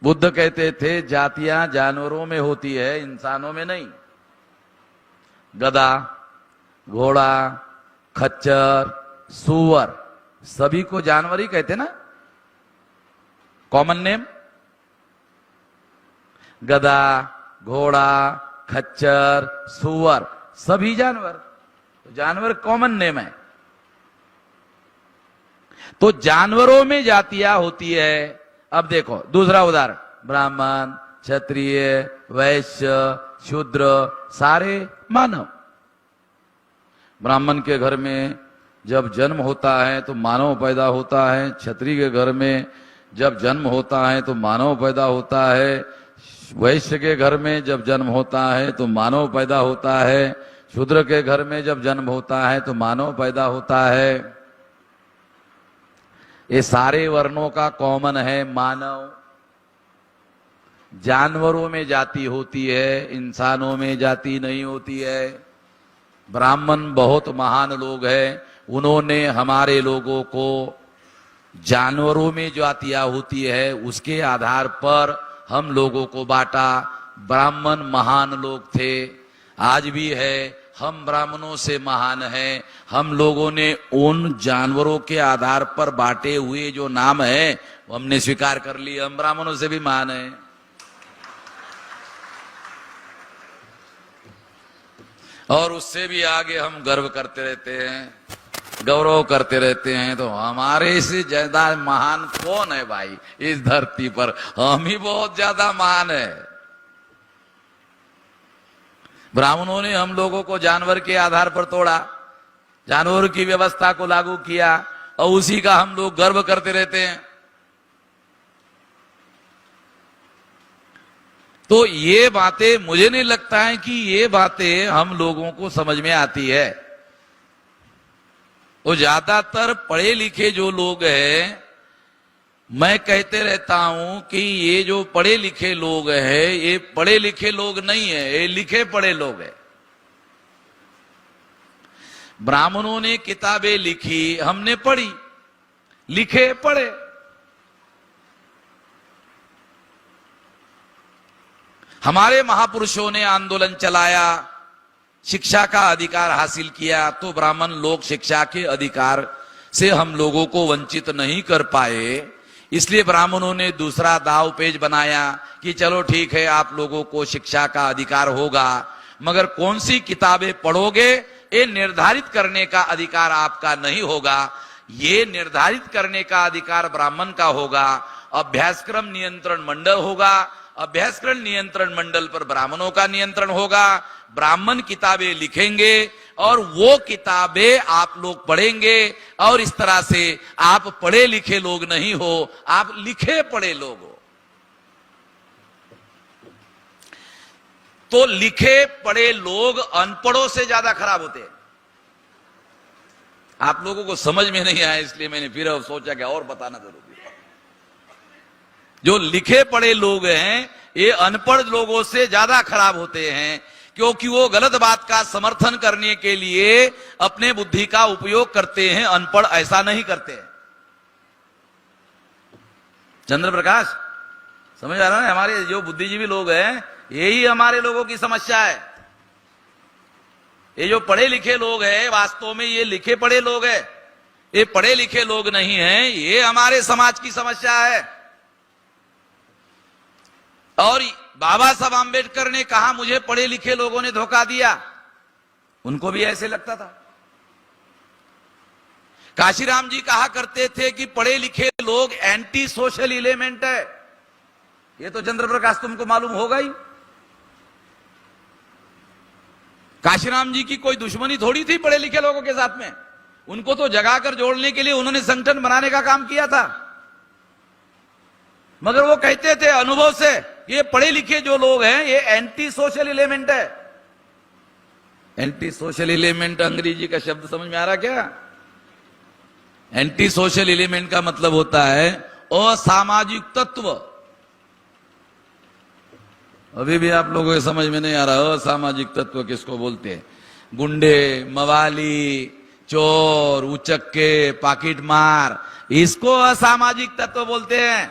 बुद्ध कहते थे जातियां जानवरों में होती है, इंसानों में नहीं। गधा, घोड़ा, खच्चर, सूअर, सभी को जानवर ही कहते ना, कॉमन नेम। गधा, घोड़ा, खच्चर, सूअर, सभी जानवर, तो जानवर कॉमन नेम है। तो जानवरों में जातियां होती है। अब देखो दूसरा उदाहरण, ब्राह्मण, क्षत्रिय, वैश्य, शूद्र, सारे मानव। ब्राह्मण के घर में जब जन्म होता है तो मानव पैदा होता है, क्षत्रिय के घर में जब जन्म होता है तो मानव पैदा होता है, वैश्य के घर में जब जन्म होता है तो मानव पैदा होता है, शूद्र के घर में जब जन्म होता है तो मानव पैदा होता है। ये सारे वर्णों का कॉमन है मानव। जानवरों में जाति होती है, इंसानों में जाति नहीं होती है। ब्राह्मण बहुत महान लोग हैं, उन्होंने हमारे लोगों को जानवरों में जातियां होती है उसके आधार पर हम लोगों को बांटा। ब्राह्मण महान लोग थे, आज भी है, हम ब्राह्मणों से महान हैं। हम लोगों ने उन जानवरों के आधार पर बांटे हुए जो नाम है वो हमने स्वीकार कर लिए, हम ब्राह्मणों से भी महान हैं। और उससे भी आगे हम गर्व करते रहते हैं, गौरव करते रहते हैं। तो हमारे से ज्यादा महान कौन है भाई इस धरती पर? हम ही बहुत ज्यादा महान है। ब्राह्मणों ने हम लोगों को जानवर के आधार पर तोड़ा, जानवर की व्यवस्था को लागू किया और उसी का हम लोग गर्व करते रहते हैं। तो ये बातें, मुझे नहीं लगता है कि ये बातें हम लोगों को समझ में आती है। तो ज्यादातर पढ़े लिखे जो लोग हैं, मैं कहते रहता हूं कि ये जो पढ़े लिखे लोग हैं ये पढ़े लिखे लोग नहीं है, ये लिखे पढ़े लोग हैं। ब्राह्मणों ने किताबें लिखी, हमने पढ़ी, लिखे पढ़े। हमारे महापुरुषों ने आंदोलन चलाया, शिक्षा का अधिकार हासिल किया, तो ब्राह्मण लोग शिक्षा के अधिकार से हम लोगों को वंचित नहीं कर पाए। इसलिए ब्राह्मणों ने दूसरा दाव पेच बनाया कि चलो ठीक है, आप लोगों को शिक्षा का अधिकार होगा, मगर कौन सी किताबें पढ़ोगे ये निर्धारित करने का अधिकार आपका नहीं होगा। ये निर्धारित करने का अधिकार ब्राह्मण का होगा। अभ्यासक्रम नियंत्रण मंडल होगा, अभ्यासक्रम नियंत्रण मंडल पर ब्राह्मणों का नियंत्रण होगा। ब्राह्मण किताबें लिखेंगे और वो किताबें आप लोग पढ़ेंगे, और इस तरह से आप पढ़े लिखे लोग नहीं हो, आप लिखे पढ़े लोग हो। तो लिखे पढ़े लोग अनपढ़ों से ज्यादा खराब होते हैं। आप लोगों को समझ में नहीं आया, इसलिए मैंने फिर सोचा कि और बताना जरूरी है। जो लिखे पढ़े लोग हैं ये अनपढ़ लोगों से ज्यादा खराब होते हैं, क्योंकि वो गलत बात का समर्थन करने के लिए अपने बुद्धि का उपयोग करते हैं, अनपढ़ ऐसा नहीं करते। चंद्र प्रकाश, समझ आ रहा है? हमारे जो बुद्धिजीवी लोग हैं यही हमारे लोगों की समस्या है। ये जो पढ़े लिखे लोग हैं वास्तव में ये लिखे पढ़े लोग हैं, ये पढ़े लिखे लोग नहीं हैं, ये हमारे समाज की समस्या है। और बाबा साहब आंबेडकर ने कहा मुझे पढ़े लिखे लोगों ने धोखा दिया, उनको भी ऐसे लगता था। काशीराम जी कहा करते थे कि पढ़े लिखे लोग एंटी सोशल एलिमेंट है। ये तो चंद्र प्रकाश तुमको मालूम होगा ही। काशीराम जी की कोई दुश्मनी थोड़ी थी पढ़े लिखे लोगों के साथ में, उनको तो जगाकर जोड़ने के लिए उन्होंने संगठन बनाने का काम किया था। मगर वो कहते थे अनुभव से ये पढ़े लिखे जो लोग हैं ये एंटी सोशल एलिमेंट है। एंटी सोशल एलिमेंट अंग्रेजी का शब्द समझ में आ रहा क्या? एंटी सोशल एलिमेंट का मतलब होता है असामाजिक तत्व। अभी भी आप लोगों को समझ में नहीं आ रहा असामाजिक तत्व किसको बोलते हैं? गुंडे, मवाली, चोर, उचक्के, पाकिट मार, इसको असामाजिक तत्व बोलते हैं।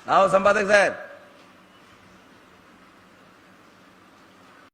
आओ संपादक साहब।